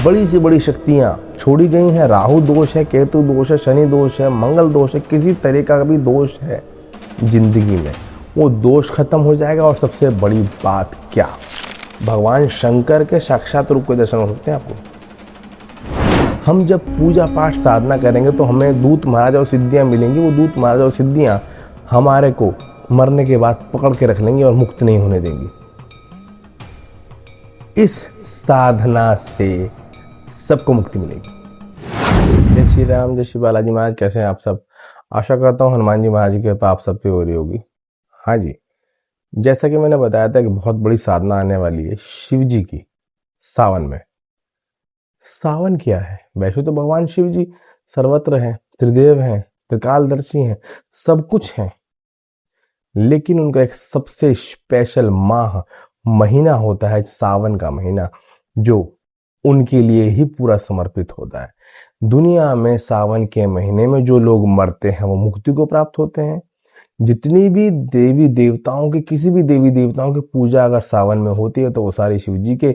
बड़ी से बड़ी शक्तियां छोड़ी गई हैं। राहु दोष है, केतु दोष है, शनि दोष है, मंगल दोष है, किसी तरह का भी दोष है जिंदगी में, वो दोष खत्म हो जाएगा। और सबसे बड़ी बात क्या, भगवान शंकर के साक्षात रूप के दर्शन हो सकते हैं आपको। हम जब पूजा पाठ साधना करेंगे तो हमें दूत महाराज और सिद्धियां मिलेंगी। वो दूत महाराज और सिद्धियां हमारे को मरने के बाद पकड़ के रख लेंगी और मुक्त नहीं होने देंगी। इस साधना से सबको मुक्ति मिलेगी। जय श्री राम, जय श्री बालाजी महाराज। कैसे हैं आप सब? आशा करता हूँ हनुमान जी महाराज की कृपा आप सब पे हो रही होगी। हाँ जी, जैसा कि मैंने बताया था कि बहुत बड़ी साधना आने वाली है शिव जी की सावन में। सावन क्या है? वैसे तो भगवान शिव जी सर्वत्र हैं, त्रिदेव हैं, त्रिकालदर्शी हैं, सब कुछ हैं, लेकिन उनका एक सबसे स्पेशल महीना होता है सावन का महीना, जो उनके लिए ही पूरा समर्पित होता है। दुनिया में सावन के महीने में जो लोग मरते हैं वो मुक्ति को प्राप्त होते हैं। जितनी भी देवी देवताओं की, किसी भी देवी देवताओं की पूजा अगर सावन में होती है तो वो सारी शिव जी के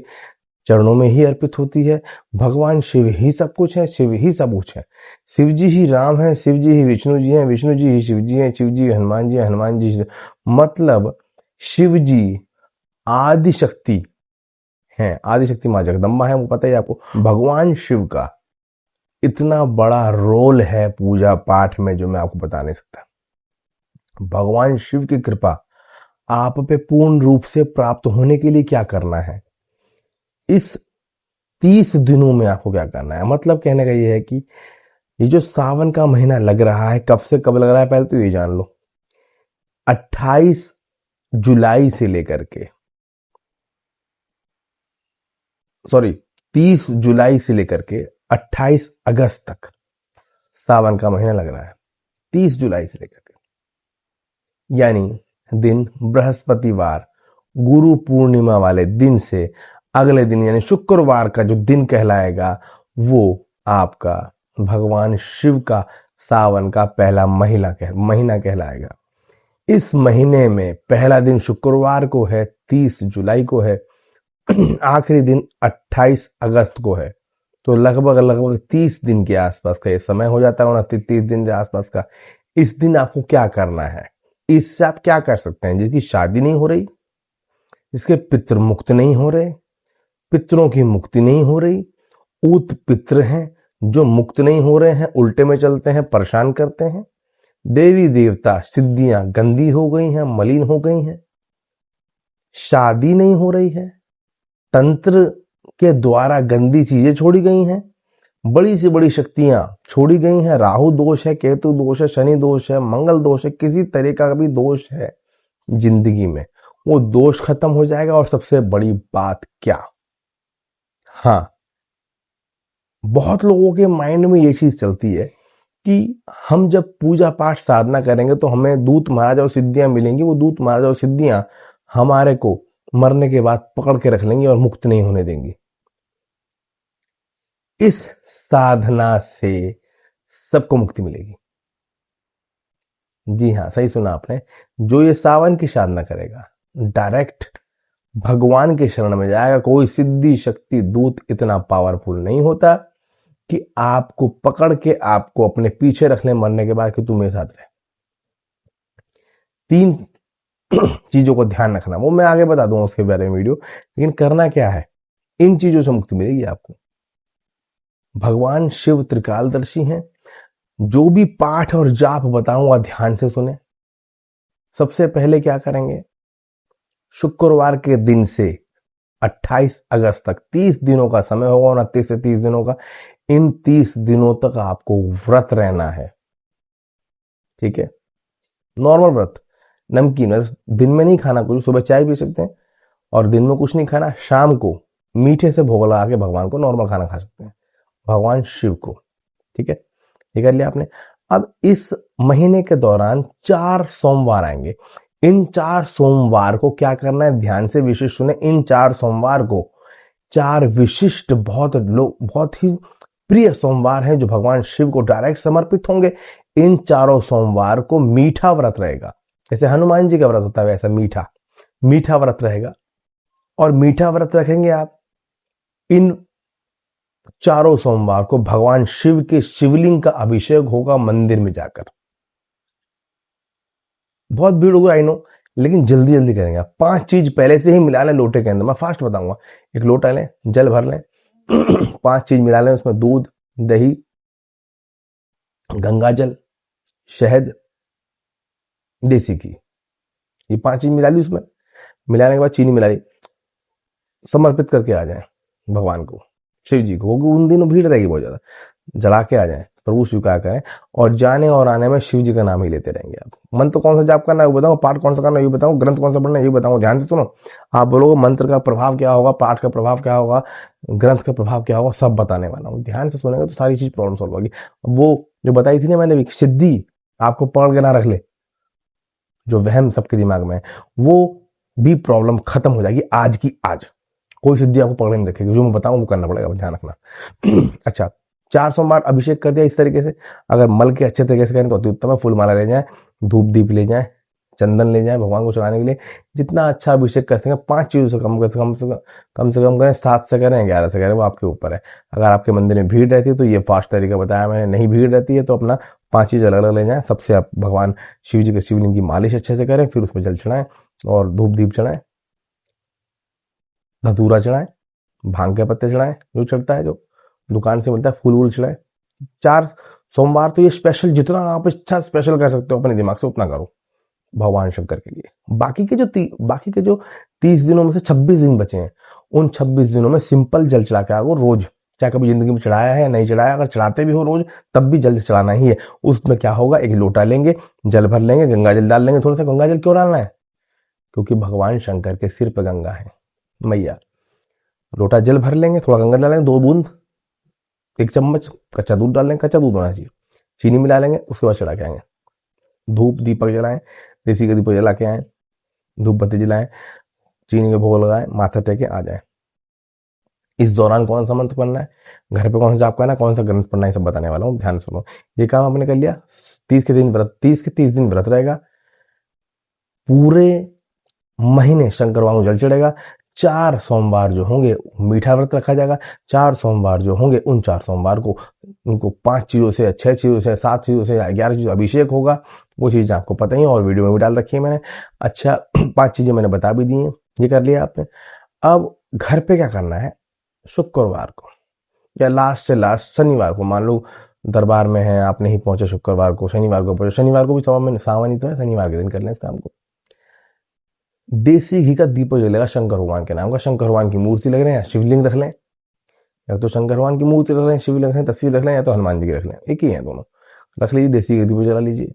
चरणों में ही अर्पित होती है। भगवान शिव ही सब कुछ है, शिव ही सब कुछ है। शिव जी ही राम है, शिव जी ही विष्णु जी हैं, विष्णु जी ही शिव जी हैं, शिव जी हनुमान जी, हनुमान जी मतलब शिव जी आदि शक्ति हैं। आदि शक्ति माँ जगदम्बा है, वो पता ही आपको। भगवान शिव का इतना बड़ा रोल है पूजा पाठ में जो मैं आपको बता नहीं सकता। भगवान शिव की कृपा आप पे पूर्ण रूप से प्राप्त होने के लिए क्या करना है, इस 30 दिनों में आपको क्या करना है। मतलब कहने का ये है कि ये जो सावन का महीना लग रहा है, कब से कब लग रहा है पहले तो ये जान लो। 28 जुलाई से लेकर के 30 जुलाई से लेकर के 28 अगस्त तक सावन का महीना लग रहा है। 30 जुलाई से लेकर के, यानी दिन बृहस्पतिवार गुरु पूर्णिमा वाले दिन से अगले दिन यानी शुक्रवार का जो दिन कहलाएगा वो आपका भगवान शिव का सावन का पहला महीना कहलाएगा। इस महीने में पहला दिन शुक्रवार को है, 30 जुलाई को है, आखिरी दिन 28 अगस्त को है। तो लगभग 30 दिन के आसपास का ये समय हो जाता है, 30 दिन के आसपास का। इस दिन आपको क्या करना है, इससे आप क्या कर सकते हैं? जिसकी शादी नहीं हो रही, जिसके पितृ मुक्त नहीं हो रहे, पितरों की मुक्ति नहीं हो रही, ऊत पितृ हैं जो मुक्त नहीं हो रहे हैं, उल्टे में चलते हैं, परेशान करते हैं, देवी देवता सिद्धियां गंदी हो गई हैं, मलिन हो गई हैं, शादी नहीं हो रही है, तंत्र के द्वारा गंदी चीजें छोड़ी गई हैं, बड़ी से बड़ी शक्तियां छोड़ी गई हैं, राहु दोष है, केतु दोष है, शनि दोष है, मंगल दोष है, किसी तरह का भी दोष है जिंदगी में, वो दोष खत्म हो जाएगा। और सबसे बड़ी बात क्या, हाँ, बहुत लोगों के माइंड में ये चीज चलती है कि हम जब पूजा पाठ साधना करेंगे तो हमें दूत महाराज और सिद्धियां मिलेंगी। वो दूत महाराज और सिद्धियां हमारे को मरने के बाद पकड़ के रख लेंगी और मुक्त नहीं होने देंगी। इस साधना से सबको मुक्ति मिलेगी। जी हाँ, सही सुना आपने। जो ये सावन की साधना करेगा डायरेक्ट भगवान के शरण में जाएगा। कोई सिद्धि शक्ति दूत इतना पावरफुल नहीं होता कि आपको पकड़ के आपको अपने पीछे रख ले मरने के बाद कि तू मेरे साथ रहे। 3 चीजों को ध्यान रखना, वो मैं आगे बता दूंगा उसके बारे में वीडियो। लेकिन करना क्या है, इन चीजों से मुक्ति मिलेगी आपको। भगवान शिव त्रिकालदर्शी हैं। जो भी पाठ और जाप बताऊंगा ध्यान से सुने। सबसे पहले क्या करेंगे, शुक्रवार के दिन से 28 अगस्त तक 30 दिनों का समय होगा, 29 से 30 दिनों का। इन 30 दिनों तक आपको व्रत रहना है, ठीक है? नॉर्मल व्रत, नमकीन, दिन में नहीं खाना कुछ। सुबह चाय पी सकते हैं और दिन में कुछ नहीं खाना। शाम को मीठे से भोग लगा के भगवान को नॉर्मल खाना खा सकते हैं, भगवान शिव को, ठीक है? ये कर लिया आपने। अब इस महीने के दौरान 4 सोमवार आएंगे। इन 4 सोमवार को क्या करना है, ध्यान से विशिष्ट सुने। इन 4 सोमवार को 4 विशिष्ट बहुत ही प्रिय सोमवार हैं जो भगवान शिव को डायरेक्ट समर्पित होंगे। इन चारों सोमवार को मीठा व्रत रहेगा। जैसे हनुमान जी का व्रत होता है वैसा मीठा व्रत रहेगा। और मीठा व्रत रखेंगे आप इन चारों सोमवार को भगवान शिव के शिवलिंग का अभिषेक होगा मंदिर में जाकर। बहुत भीड़ होगी आई नो, लेकिन जल्दी जल्दी करेंगे आप। 5 चीज पहले से ही मिला लें लोटे के अंदर, मैं फास्ट बताऊंगा। एक लोटा लें, जल भर लें, 5 चीज मिला लें, उसमें दूध, दही, गंगा जल, शहद, देसी घी, ये 5 चीज मिला ली। उसमें मिलाने के बाद चीनी मिलाई, समर्पित करके आ जाएं भगवान को, शिव जी को, क्योंकि उन दिनों भीड़ रहेगी बहुत ज्यादा। जला के आ जाएं, प्रभु स्वीकार करें, और जाने और आने में शिव जी का नाम ही लेते रहेंगे आप। मंत्र कौन सा जाप करना है वो बताओ, पाठ कौन सा करना है ये बताओ, ग्रंथ कौन सा पढ़ना है ये बताओ। ध्यान से सुनो, आप बोलोगे मंत्र का प्रभाव क्या होगा, पाठ का प्रभाव क्या होगा, ग्रंथ का प्रभाव क्या होगा, सब बताने वाला हूँ। ध्यान से सुनेगा तो सारी चीज प्रॉब्लम सॉल्व होगी। वो जो बताई थी ना मैंने भी, सिद्धि आपको पकड़ के ना रख ले, जो वहम सबके दिमाग में है, वो भी प्रॉब्लम खत्म हो जाएगी आज की आज। कोई सिद्धि आपको पकड़े नहीं रखेगी, जो मैं बताऊं वो करना पड़ेगा, ध्यान रखना। अच्छा, 4 सोमवार अभिषेक कर दिया इस तरीके से। अगर मल के अच्छे तरीके से करें तो अति उत्तम है। फूल माला ले जाए, धूप दीप ले जाए, चंदन ले जाए भगवान को चढ़ाने के लिए। जितना अच्छा अभिषेक कर सकें, 5 चीजों से कम से कम करें, 7 से करें, 11 से करें, वो आपके ऊपर है। अगर आपके मंदिर में भीड़ रहती है तो ये फास्ट तरीका बताया मैंने, नहीं भीड़ रहती है तो अपना 5 चीज अलग अलग ले जाए। सबसे आप भगवान शिव जी के शिवलिंग की मालिश अच्छे से करें, फिर उसमें जल चढ़ाएं और धूप दीप चढ़ाएं, धतूरा चढ़ाएं, भांग के पत्ते चढ़ाएं, जो चढ़ता है, जो दुकान से मिलता है, फूल वूल चढ़ाएं। 4 सोमवार तो ये स्पेशल, जितना आप इच्छा स्पेशल कर सकते हो अपने दिमाग से उतना करो भगवान शंकर के लिए। बाकी के जो 30 दिनों में से 26 दिन बचे हैं, उन 26 दिनों में सिंपल जल चढ़ा के आओ रोज। चाहे कभी जिंदगी में चढ़ाया है या नहीं चढ़ाया, अगर चढ़ाते भी हो रोज, तब भी जल चढ़ाना ही है। उसमें क्या होगा, एक लोटा लेंगे, जल भर लेंगे, गंगा जल डाल लेंगे। थोड़ा सा गंगा जल क्यों डालना है, क्योंकि भगवान शंकर के सिर पर गंगा है मैया। लोटा जल भर लेंगे, थोड़ा गंगा डालेंगे, 2 बूंद, 1 चम्मच कच्चा दूध डाल लेंगे, कच्चा दूध होना चाहिए, चीनी मिला लेंगे, उसके बाद चढ़ा के आएंगे। धूप दीपक जलाएं, देसी का दीपक जला के आए, धूप बत्ती जलाएं, चीनी के भोग लगाएं, माथा टेके आ जाएं। इस दौरान कौन सा मंत्र पढ़ना है, घर पे कौन सा जाप करना है, कौन सा ग्रंथ पढ़ना है, सब बताने वाला हूँ, ध्यान सुनो। ये काम आपने कर लिया। 30 के 30 दिन व्रत रहेगा। पूरे महीने शंकर भगवान को जल चढ़ेगा। 4 सोमवार जो होंगे मीठा व्रत रखा जाएगा। 4 सोमवार जो होंगे उन 4 सोमवार को उनको 5 चीजों से, 6 चीजों से, 7 चीजों से, 11 चीजों अभिषेक होगा। वो चीज आपको पता ही है और वीडियो में भी डाल रखी है मैंने। अच्छा, 5 चीजें मैंने बता भी दी हैं, ये कर लिया आपने। अब घर पे क्या करना है, शुक्रवार को या लास्ट से लास्ट शनिवार को, मान लो दरबार में है, आप नहीं पहुंचे शुक्रवार को, शनिवार को पहुंचे। शनिवार को भी सावन ही तो है, शनिवार के दिन कर लें इस काम को। देसी घी का दीपक जलेगा शंकर भगवान के नाम का। शंकर भगवान की मूर्ति लग रहे हैं, शिवलिंग रख लें, या तो शंकर भगवान की मूर्ति रख लें, शिवलिंग रख लें, तस्वीर रख लें, या तो हनुमान जी की रख लें, एक ही है दोनों। रख लीजिए, देसी घी दीपक जला लीजिए।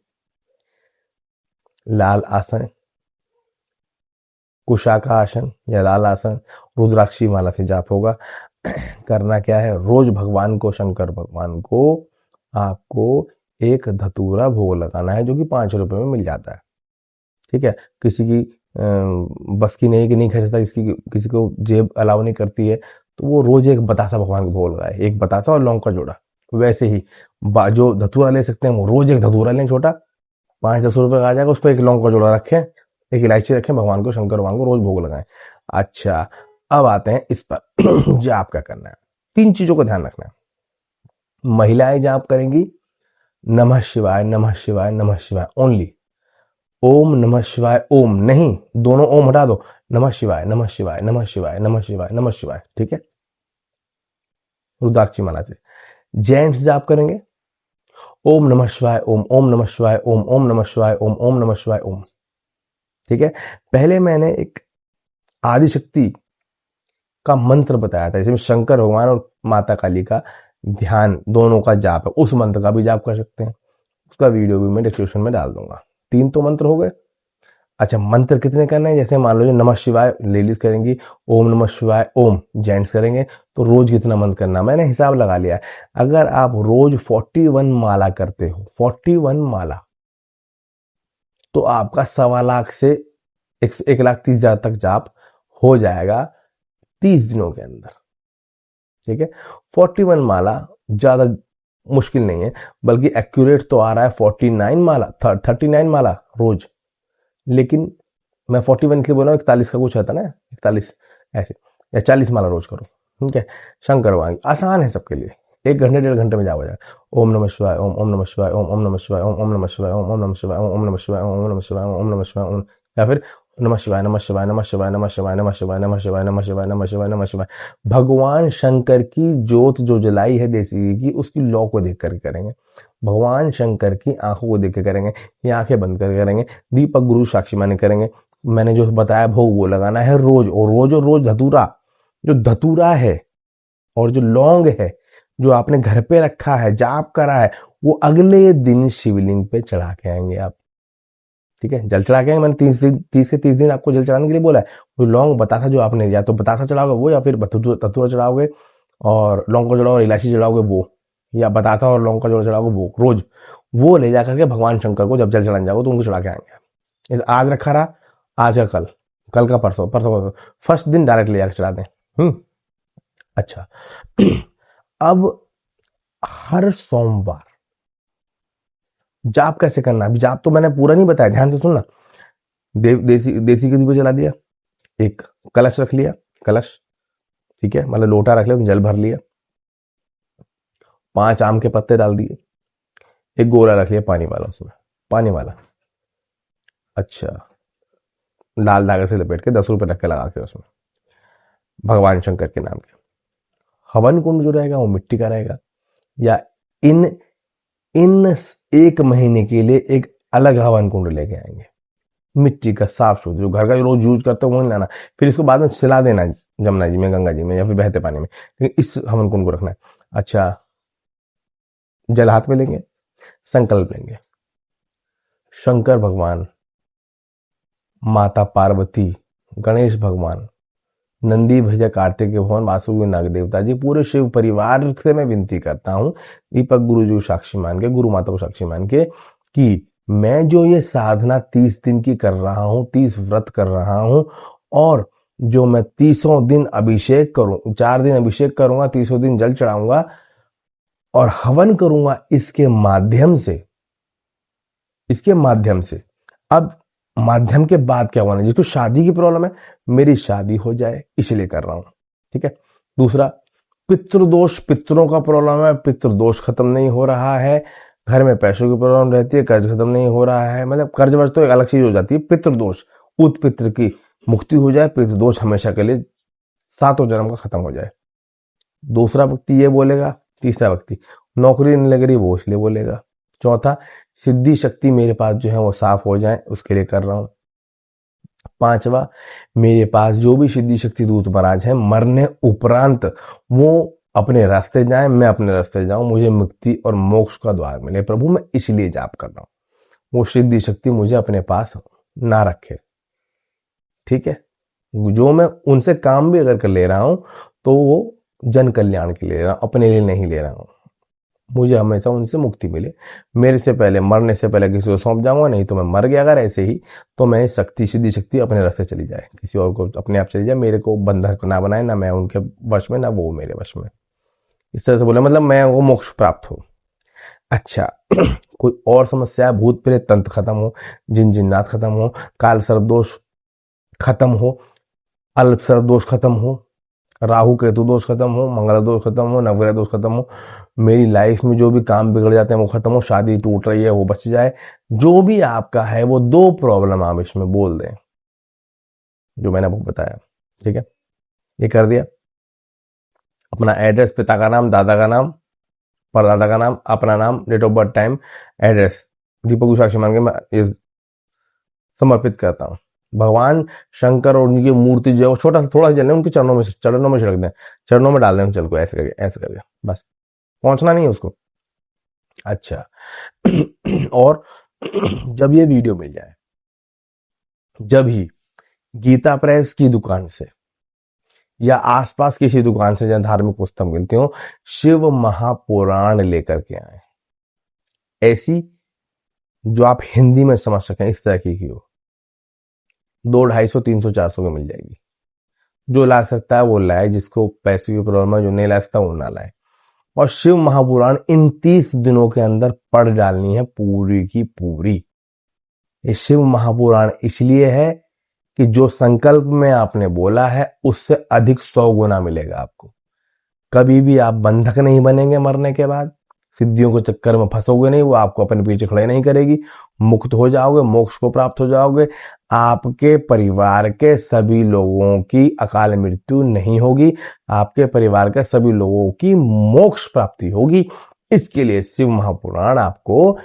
लाल आसन, कुशाका आसन या लाल आसन, रुद्राक्षी माला से जाप होगा। करना क्या है, रोज भगवान को, शंकर भगवान को आपको एक धतूरा भोग लगाना है, जो कि 5 रुपए में मिल जाता है। ठीक है, किसी की बस की नहीं कि नहीं खरीदता, किसी को जेब अलाउ नहीं करती है, तो वो रोज एक बतासा भगवान को भोग लगाए, एक बतासा और लौंग का जोड़ा। वैसे ही जो धतूरा ले सकते हैं वो रोज एक धतूरा लें छोटा, 5-10 रुपए का आ जाएगा, उस पर एक लौंग का जोड़ा रखें, एक इलायची रखें, भगवान को, शंकर भगवान को रोज भोग लगाएं। अच्छा, अब आते हैं इस पर जाप क्या करना है। 3 चीजों का ध्यान रखना है। महिलाएं जाप करेंगी नमः शिवाय नमः शिवाय नमः शिवाय ओनली। ओम नमः शिवाय ओम नहीं, दोनों ओम हटा दो, नमः शिवाय नमः शिवाय नमः शिवाय नमः शिवाय नमः शिवाय। ठीक है, रुद्राक्षी माला से। जेंट्स जाप करेंगे ओम नमः शिवाय ओम, ओम नमः शिवाय ओम, ओम नमः शिवाय ओम, ओम नमः शिवाय ओम। ठीक है, पहले मैंने एक आदिशक्ति का मंत्र बताया था, जिसमें शंकर भगवान और माता काली का ध्यान दोनों का जाप है, उस मंत्र का भी जाप कर सकते हैं। उसका वीडियो भी मैं डिस्क्रिप्शन में डाल दूंगा। 3 तो मंत्र हो गए। अच्छा, मंत्र कितने करने हैं, जैसे मान लो नमः शिवाय लेडीज करेंगी, ओम नमः शिवाय ओम जेंट्स करेंगे, तो रोज कितना मंत्र करना, मैंने हिसाब लगा लिया है। अगर आप रोज 41 माला करते हो, 41 माला, तो आपका 1.25 लाख से 1,30,000 तक जाप हो जाएगा 30 दिनों के अंदर। ठीक है, 41 माला ज्यादा मुश्किल नहीं है, बल्कि एक्यूरेट तो आ रहा है 49 माला, 39 माला रोज। लेकिन मैं 41 के लिए बोल रहा हूँ, 41 का कुछ आता ना, 41 ऐसे, या 40 माला रोज करो, ठीक है। शंकर भगवान की आसान है सबके लिए, 1 घंटे 1.5 घंटे में जाओ जाए। ओम नमः शिवाय ओम, ओम नमः शिवाय ओम, ओम नमः शिवाय ओम, ओम नमः शिवाय ओम, ओम नमः शिवाय ओम, ओम नमः शिवाय ओम, ओम नमः शिवाय ओम, ओम नमः शिवाय ओम, या फिर नमः शिवाय नमः शिवाय नमः शिवाय नमः शिवाय नमः शिवाय नमः शिवाय नमः शिवाय नमः शिवाय नमः शिवाय। भगवान शंकर की ज्योत जो जलाई है देसी घी की, उसकी लौ को देख कर करेंगे। भगवान शंकर की आंखों को देख के करेंगे, ये आंखें बंद करके करेंगे। दीपक गुरु साक्षी माने करेंगे। मैंने जो बताया भोग वो लगाना है रोज, और रोज धतूरा, जो धतूरा है और जो लौंग है जो आपने घर पे रखा है, जाप करा है, वो अगले दिन शिवलिंग पे चढ़ा के आएंगे आप। ठीक है, जल चढ़ा के आएंगे। मैंने 30 दिन आपको जल चढ़ाने के लिए बोला है। वो लौंग बतासा जो आपने, या तो बतासा चढ़ाओगे वो, या फिर धतूरा चढ़ाओगे और लौंग को चढ़ाओगे, इलायची चढ़ाओगे वो, या बतासा और लौंग का जोड़ चढ़ाओगे वो रोज। वो ले जाकर के भगवान शंकर को जब जल चढ़ाने जाओगे तो उनको चढ़ा के आएंगे। आज रखा रहा, आज का कल, कल का परसों, परसों का फर्स्ट दिन डायरेक्ट ले जाकर चढ़ा दें। अच्छा। अब हर सोमवार जाप कैसे करना, अभी जाप तो मैंने पूरा नहीं बताया, ध्यान से सुनना। देसी घी जला दिया, एक कलश रख लिया, कलश, ठीक है, मतलब लोटा रख लिया, जल भर लिया, 5 आम के पत्ते डाल दिए, एक गोला रख लिया पानी वाला, उसमें पानी वाला, अच्छा, लाल धागे से लपेट के 10 रुपए रख के लगा के उसमें भगवान शंकर के नाम के। हवन कुंड जो रहेगा वो मिट्टी का रहेगा, या इन 1 महीने के लिए एक अलग हवन कुंड लेके आएंगे, मिट्टी का साफ शुद्ध, जो घर का रोज यूज करते हो वो नहीं लाना। फिर इसको बाद में सिला देना जमुना जी में, गंगा जी में, या फिर बहते पानी में, लेकिन इस हवन कुंड को रखना है। अच्छा, जल हाथ में लेंगे, संकल्प लेंगे, शंकर भगवान, माता पार्वती, गणेश भगवान, नंदी भैया, कार्तिक भगवान, वासुकी नाग देवता जी, पूरे शिव परिवार से मैं विनती करता हूं, दीपक गुरु जी साक्षी मान के, गुरु माता को साक्षी मान के, कि मैं जो ये साधना 30 दिन की कर रहा हूं, 30 व्रत कर रहा हूं, और जो मैं 30 दिन अभिषेक करूं, 4 दिन अभिषेक करूंगा, 30 दिन जल चढ़ाऊंगा और हवन करूंगा, इसके माध्यम से अब माध्यम के बाद क्या होना, जिसको शादी की प्रॉब्लम है, मेरी शादी हो जाए, इसलिए कर रहा हूं। ठीक है। दूसरा, पितृदोष, पितरों का प्रॉब्लम है, पितृदोष खत्म नहीं हो रहा है, घर में पैसों की प्रॉब्लम रहती है, कर्ज खत्म नहीं हो रहा है, मतलब कर्ज वर्ज तो एक अलग चीज हो जाती है, पितृदोष, उत्पित्र की मुक्ति हो जाए, पितृदोष हमेशा के लिए 7 जन्म का खत्म हो जाए। दूसरा व्यक्ति ये बोलेगा। तीसरा व्यक्ति, नौकरी नहीं लग रही वो इसलिए बोलेगा। चौथा, सिद्धि शक्ति मेरे पास जो है वो साफ हो जाए, उसके लिए कर रहा हूं। 5वां, मेरे पास जो भी सिद्धि शक्ति दूत महाराज है, मरने उपरांत वो अपने रास्ते जाएं, मैं अपने रास्ते जाऊं, मुझे मुक्ति और मोक्ष का द्वार मिले प्रभु, मैं इसलिए जाप कर रहा हूं। वो सिद्धि शक्ति मुझे अपने पास ना रखे। ठीक है। जो मैं उनसे काम भी अगर कर ले रहा हूं तो वो जन कल्याण के लिए ले रहा हूं, अपने लिए नहीं ले रहा हूं। मुझे हमेशा उनसे मुक्ति मिले। मेरे से पहले, मरने से पहले किसी को सौंप जाऊंगा, नहीं तो मैं मर गया अगर ऐसे ही, तो मैं शक्ति, सिद्धि शक्ति अपने रास्ते चली जाए, किसी और को अपने आप चली जाए, मेरे को बंधक ना बनाए, ना मैं उनके वश में, ना वो मेरे वश में। इस तरह से बोले, मतलब मैं वो मोक्ष प्राप्त हो। अच्छा। कोई और समस्या, भूत प्रेत तंत्र खत्म हो, जिन जिन्नात खत्म हो, काल सर्पदोष खत्म हो, अल्प सर्पदोष खत्म हो, राहु केतु दोष खत्म हो, मंगल दोष खत्म हो, नवग्रह दोष खत्म हो, मेरी लाइफ में जो भी काम बिगड़ जाते हैं वो खत्म हो, शादी टूट रही है वो बच जाए, जो भी आपका है वो 2 प्रॉब्लम आप इसमें बोल दें जो मैंने आपको बताया। ठीक है, ये कर दिया। अपना एड्रेस, पिता का नाम, दादा का नाम, परदादा का नाम, अपना नाम, date of birth, time, address, Deepak Sakshi मान के मैं ये समर्पित करता हूँ। भगवान शंकर और उनकी मूर्ति जो है वो छोटा सा, थोड़ा सा जल उनके चरणों में छिड़क दें, चरणों में डाल दें जल को, ऐसे करके बस, पहुंचना नहीं है उसको। अच्छा। और जब ये वीडियो मिल जाए, जब ही गीता प्रेस की दुकान से या आसपास किसी दुकान से जहां धार्मिक पुस्तक मिलती हो, शिव महापुराण लेकर के आए, ऐसी जो आप हिंदी में समझ सकें, इस तरह की हो। 200, 250, 300, 400 में मिल जाएगी। जो ला सकता है वो लाए, जिसको पैसे की प्रॉब्लम है, जो नहीं ला सकता वो ना लाए। और शिव महापुराण इन 30 दिनों के अंदर पढ़ डालनी है पूरी की पूरी। ये शिव महापुराण इसलिए है कि जो संकल्प में आपने बोला है उससे अधिक 100 गुना मिलेगा आपको। कभी भी आप बंधक नहीं बनेंगे मरने के बाद, सिद्धियों के चक्कर में फंसोगे नहीं, वो आपको अपने पीछे खड़े नहीं करेगी, मुक्त हो जाओगे, मोक्ष को प्राप्त हो जाओगे, आपके परिवार के सभी लोगों की अकाल मृत्यु नहीं होगी, आपके परिवार के सभी लोगों की मोक्ष प्राप्ति होगी। इसके लिए शिव महापुराण आपको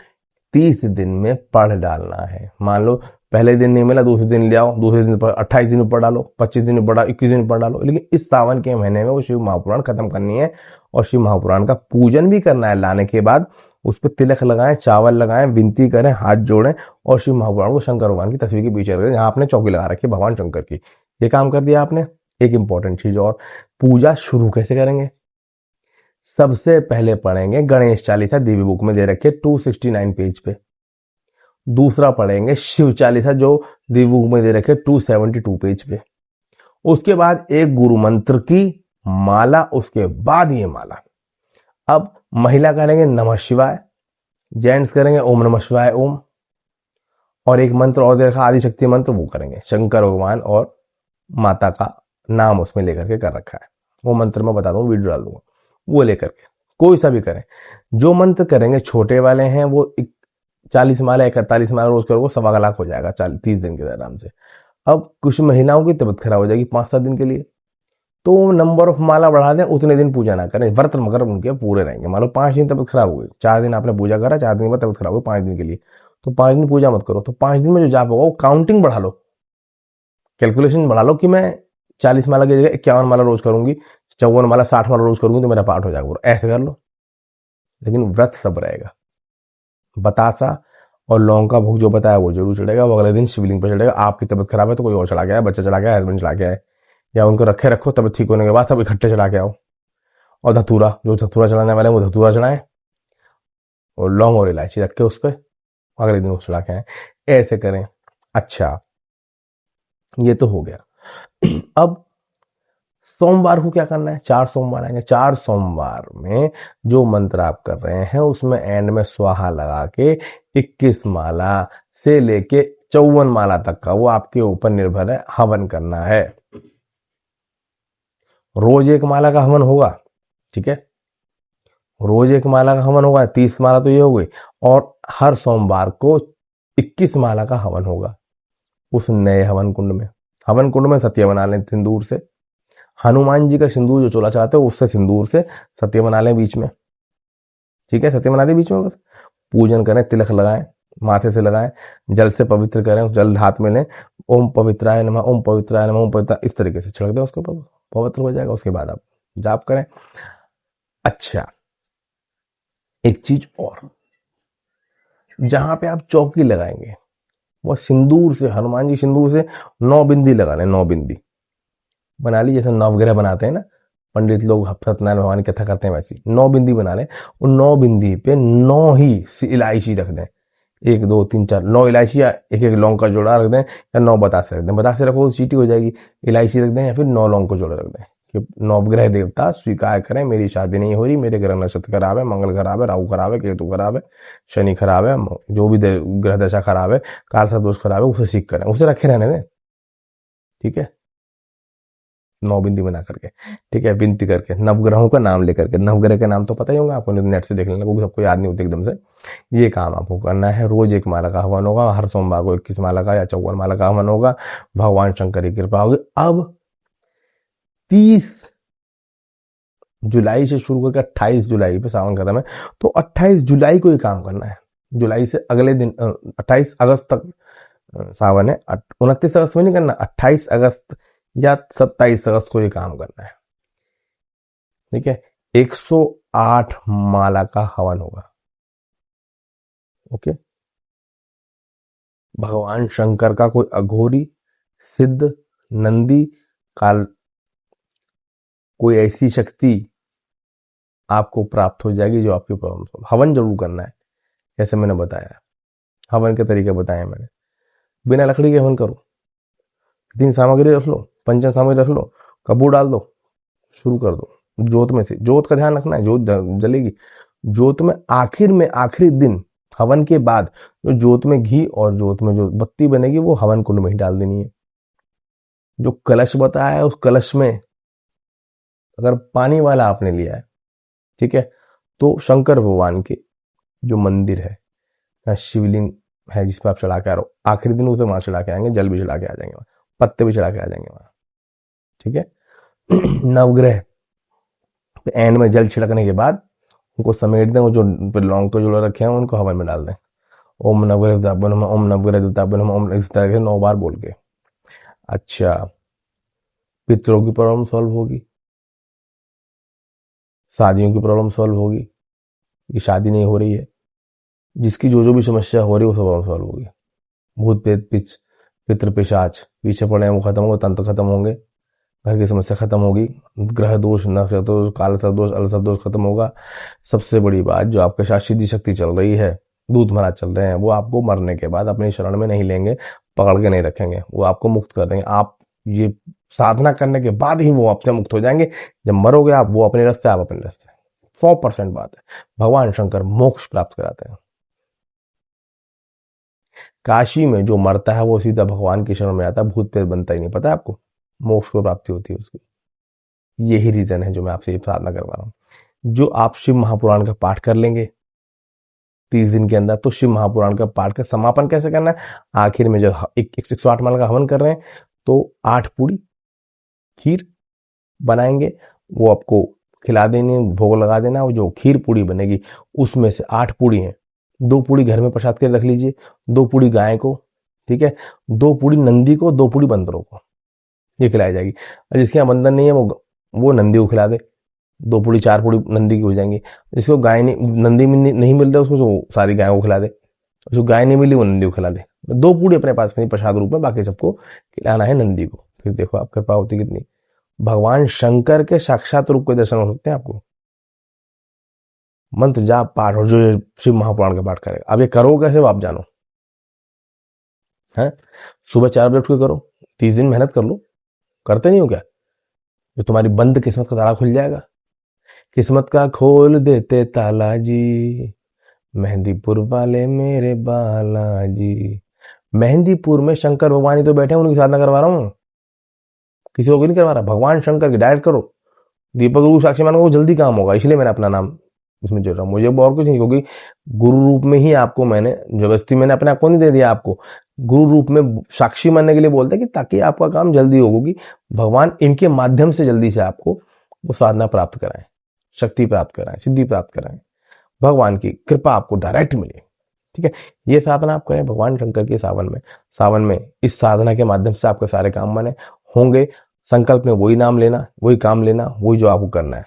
30 दिन में पढ़ डालना है। मान लो पहले दिन नहीं मिला, दूसरे दिन ले आओ, दूसरे दिन पर 28 दिन में पढ़ डालो, 25 दिन में पढ़ डालो, 21 दिन में पढ़ डालो, लेकिन इस सावन के महीने में वो शिव महापुराण खत्म करनी है और शिव महापुराण का पूजन भी करना है। लाने के बाद उस पर तिलक लगाएं, चावल लगाएं, विनती करें, हाथ जोड़ें और शिव महापुराण को शंकर भगवान की तस्वीर के पीछे रखें, जहां आपने चौकी लगा रखी है भगवान शंकर की। ये काम कर दिया आपने। एक इंपॉर्टेंट चीज और, पूजा शुरू कैसे करेंगे? सबसे पहले पढ़ेंगे गणेश चालीसा, देवी बुक में दे रखे 269 पेज पे। दूसरा पढ़ेंगे शिव चालीसा, जो देवी बुक में दे रखे 272 पेज पे। उसके बाद एक गुरु मंत्र की माला, उसके बाद ये माला। अब महिला करेंगे नमः शिवाय, जेंट्स करेंगे ओम नमः शिवाय ओम, और एक मंत्र और दे रखा आदिशक्ति मंत्र, वो करेंगे शंकर भगवान और माता का नाम उसमें लेकर के कर रखा है। वो मंत्र मैं बता दूं, वीडियो डाल दूंगा, वो लेकर के कोई सा भी करें। जो मंत्र करेंगे छोटे वाले हैं वो 40 माला 41 माला रोज करोगे, 1.25 लाख हो जाएगा 30 दिन के आराम से। अब कुछ महिलाओं की तबीयत खराब हो जाएगी 5-7 दिन के लिए, तो नंबर ऑफ माला बढ़ा दें, उतने दिन पूजा ना करें, व्रत मगर उनके पूरे रहेंगे। मान लो 5 दिन तबीयत खराब हो गई, 4 दिन आपने पूजा करा, 4 दिन बाद तबीयत खराब हो गई 5 दिन के लिए, तो 5 दिन पूजा मत करो। तो 5 दिन में जो जाप होगा वो काउंटिंग बढ़ा लो, कैलकुलेशन बढ़ा लो कि मैं 40 माला की जगह 51 माला रोज करूंगी, 54 माला 60 माला रोज करूंगी तो मेरा पाठ हो जाएगा, ऐसे कर लो। लेकिन व्रत सब रहेगा। बतासा और लौंग का भोग जो बताया वो जरूर चढ़ेगा, वो अगले दिन शिवलिंग पर चढ़ेगा। आपकी तबीयत खराब है तो कोई और चढ़ा गया है, बच्चा चढ़ा गया है, हस्बैंड चढ़ा गया है, या उनको रखे रखो, तब ठीक होने के बाद सब इकट्ठे चढ़ा के आओ। और धतूरा, जो धतूरा चढ़ाने वाले हैं वो धतूरा चढ़ाएं, और लौंग और इलायची रख के उस पर अगले दिन उस चढ़ा के आए, ऐसे करें। अच्छा, ये तो हो गया। अब सोमवार को क्या करना है? 4 सोमवार आएंगे, 4 सोमवार में जो मंत्र आप कर रहे हैं उसमें एंड में स्वाहा लगा के 21 माला से लेके 54 माला तक का, वो आपके ऊपर निर्भर है, हवन करना है। रोज एक माला का हवन होगा, ठीक है, रोज एक माला का हवन होगा, 30 माला तो ये हो गई, और हर सोमवार को 21 माला का हवन होगा उस नए हवन कुंड में। हवन कुंड में सत्य बना लें सिंदूर से, हनुमान जी का सिंदूर जो चोला चाहते हो उससे सिंदूर से सत्य बना लें बीच में, ठीक है, सत्य बना दे बीच में, बस पूजन करें, तिलक लगाएं, माथे से लगाएं, जल से पवित्र करें, उस जल हाथ में लें, ओम पवित्राय नमः, ओम पवित्राय नमः, ओम पवित्र, इस तरीके से छिड़क दें, उसके ऊपर पवित्र हो जाएगा। उसके बाद आप जाप करें। अच्छा, एक चीज और, जहां पे आप चौकी लगाएंगे वो सिंदूर से, हनुमान जी सिंदूर से 9 बिंदी लगा लें, 9 बिंदी बना ली, जैसे नवग्रह बनाते हैं ना पंडित लोग, सत्यनारायण भगवान की कथा करते हैं, वैसी 9 बिंदी बना लें। उन 9 बिंदी पे 9 ही इलायची रख दें, 1 2 3 4 9 इलायची, या एक लौंग का जोड़ा रख दें, या 9 बतासे रख दें। बतासे रखो तो चीटी हो जाएगी, इलायची रख दें, या फिर 9 लौंग को जोड़ा रख दें कि नवग्रह देवता स्वीकार करें, मेरी शादी नहीं हो रही, मेरे ग्रह नक्षत्र खराब है, मंगल खराब है, राहु खराब है, केतु खराब है, शनि खराब है, जो भी ग्रह दशा खराब है, काल सर्प दोष खराब है, उसे सीख करें, उसे रखे रहने दें, ठीक है, 9 बिंदी बना करके, ठीक है, विनती करके, नवग्रहों का नाम लेकर के, नवग्रह के नाम तो पता ही होगा आपको, नेट से देख लेना, क्योंकि सबको याद नहीं होते एकदम से। ये काम आपको करना है। रोज एक माला का हवन होगा, हर सोमवार को 21 माला का या 54 माला का हवन होगा, भगवान शंकर की कृपा होगी। अब 30 जुलाई से शुरू करके 28 जुलाई पे सावन खत्म है, तो 28 जुलाई को ये काम करना है। जुलाई से अगले दिन 28 अगस्त तक सावन है, 29 अगस्त में नहीं करना, 28 अगस्त या 27 अगस्त को ये काम करना है, ठीक है। 108 माला का हवन होगा, ओके। भगवान शंकर का कोई अघोरी, सिद्ध, नंदी, काल, कोई ऐसी शक्ति आपको प्राप्त हो जाएगी जो आपकी प्रॉब्लम सॉल्व। हवन जरूर करना है, जैसे मैंने बताया, हवन के तरीके बताए मैंने। बिना लकड़ी के हवन करो, 3 सामग्री रख लो, पंचम सामग्री रख लो, कपूर डाल दो, शुरू कर दो। जोत में से, जोत का ध्यान रखना है, जोत जलेगी, जोत में आखिरी दिन हवन के बाद जो जोत में घी और जोत में जो बत्ती बनेगी वो हवन कुंड में ही डाल देनी है। जो कलश बताया है उस कलश में अगर पानी वाला आपने लिया है, ठीक है, तो शंकर भगवान के जो मंदिर है या शिवलिंग है जिसपे आप चढ़ा के आ रहे हो, आखिरी दिन उसे वहां चढ़ा के आएंगे, जल भी चढ़ा के आ जाएंगे वहां, पत्ते भी चढ़ा के आ जाएंगे वहां, ठीक है। नवग्रह एंड में जल छिड़कने के बाद उनको समेट दें, वो जो लौंग तो जोड़े रखे हैं उनको हवन में डाल दें, ओम नवग्रह देवताभ्यो नमः, ओम नवग्रह देवताभ्यो नमः, ओम, इस तरह से 9 बार बोल के। अच्छा, पितरों की प्रॉब्लम सॉल्व होगी, शादियों की प्रॉब्लम सॉल्व होगी, ये शादी नहीं हो रही है, जिसकी जो जो भी समस्या हो रही है वो सब सॉल्व होगी। भूत प्रेत पितृ पिशाच पीछे पड़े हैं वो खत्म होंगे, तंत्र खत्म होंगे, घर की समस्या खत्म होगी, ग्रह दोष, नक्षत्र दोष, काल सर्प दोष, अलसर दोष खत्म होगा। सबसे बड़ी बात, जो आपके साथ सिद्धि शक्ति चल रही है, दूत महाराज चल रहे हैं, वो आपको मरने के बाद अपनी शरण में नहीं लेंगे, पकड़ के नहीं रखेंगे, वो आपको मुक्त कर देंगे। आप ये साधना करने के बाद ही वो आपसे मुक्त हो जाएंगे। जब मरोगे आप, वो अपने रास्ते, आप अपने रास्ते। 100% बात है। भगवान शंकर मोक्ष प्राप्त कराते हैं। काशी में जो मरता है वो सीधा भगवान की शरण में आता है, भूत प्रेत बनता ही नहीं, पता है आपको, मोक्ष को प्राप्ति होती है उसकी। यही रीजन है जो मैं आपसे ये साधना करवा रहा हूं। जो आप शिव महापुराण का पाठ कर लेंगे 30 दिन के अंदर, तो शिव महापुराण का पाठ का समापन कैसे करना है, आखिर में जब 108 माला का हवन कर रहे हैं तो 8 पूड़ी खीर बनाएंगे, वो आपको खिला देनी, भोग लगा देना। वो जो खीर पूड़ी बनेगी उसमें से 8 पूड़ी हैं, 2 पूड़ी घर में प्रसाद के रख लीजिए, 2 पूड़ी गाय को, ठीक है, 2 पूड़ी नंदी को, 2 पूड़ी बंदरों को, ये खिलाई जाएगी। और जिसके यहाँ बंदर नहीं है वो नंदी को खिला दे, 2 पूड़ी 4 पूड़ी नंदी की हो जाएंगी। जिसको गाय नहीं, नंदी में नहीं मिल रहा उसको तो सारी गाय को खिला दे, जो गाय नहीं मिली वो नंदी को खिला दे। 2 पूड़ी अपने पास कहीं प्रसाद रूप में, बाकी सबको खिलाना है नंदी को। फिर देखो आप कृपा होती कितनी। भगवान शंकर के साक्षात रूप के दर्शन हो सकते हैं आपको। मंत्र जाप पाठ और जो शिव महापुराण का पाठ करेगा, अब ये करो कैसे वो आप जानो है। सुबह 4 बजे उठ के करो, 30 दिन मेहनत कर लो, करते नहीं हो क्या, जो तुम्हारी बंद किस्मत का ताला खुल जाएगा। किस्मत का खोल देते ताला जी, मेहंदीपुर वाले मेरे बालाजी। मेहंदीपुर में शंकर भगवान ही तो बैठे हैं, उनकी साधना करवा रहा हूं, किसी को भी नहीं करवा रहा। भगवान शंकर की डायरेक्ट करो, दीपक गुरु साक्षी मानो, वो जल्दी काम होगा, इसलिए मैंने अपना नाम इसमें जोड़ रहा हूँ। मुझे और कुछ नहीं, क्योंकि गुरु रूप में ही आपको मैंने जबरदस्ती, मैंने अपने आप को नहीं दे दिया आपको, गुरु रूप में साक्षी मानने के लिए बोलते हैं कि ताकि आपका काम जल्दी होगी, भगवान इनके माध्यम से जल्दी से आपको वो साधना प्राप्त कराएं, शक्ति प्राप्त कराएं, सिद्धि प्राप्त कराएं, भगवान की कृपा आपको डायरेक्ट मिले। ठीक है, ये साधना आप करें भगवान शंकर के सावन में इस साधना के माध्यम से आपके सारे काम बने होंगे। संकल्प में वही नाम लेना, वही काम लेना, वही जो आपको करना है,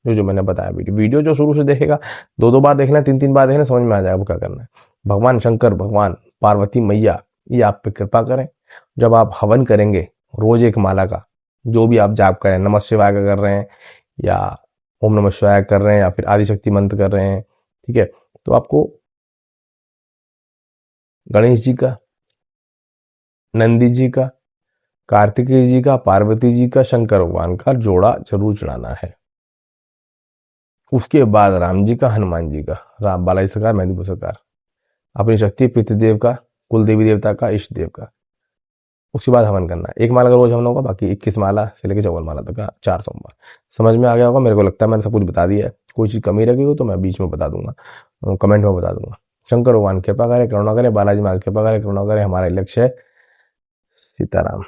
जो मैंने बताया। वीडियो जो शुरू से देखेगा 2 बार देखना, 3 बार देखना, समझ में आ जाएगा वो क्या करना है। भगवान शंकर, भगवान पार्वती मैया ये आप पे कृपा करें। जब आप हवन करेंगे रोज 1 माला का, जो भी आप जाप करें, नमः शिवाय का कर रहे हैं या ओम नमः शिवाय कर रहे हैं या फिर आदिशक्ति मंत्र कर रहे हैं, ठीक है, तो आपको गणेश जी का, नंदी जी का, कार्तिकेय जी का, पार्वती जी का, शंकर भगवान का जोड़ा जरूर चढ़ाना है। उसके बाद राम जी का, हनुमान जी का, राम बालाजी सरकार, मेहंदीपुर सरकार, अपनी शक्ति, पितृदेव का, कुल देवी देवता का, इष्ट देव का। उसके बाद हवन करना है। 1 माला का रोज हवन होगा, बाकी 21 माला से लेकर 54 माला तक का 4 सोमवार। समझ में आ गया होगा, मेरे को लगता है मैंने सब कुछ बता दिया है। कोई चीज कमी रखी हो तो मैं बीच में बता दूंगा, कमेंट में बता दूंगा। शंकर भगवान कृपा करे, करुणा करे, बालाजी महाराज कृपा करे, करुणा करे। हमारा लक्ष्य है सीताराम।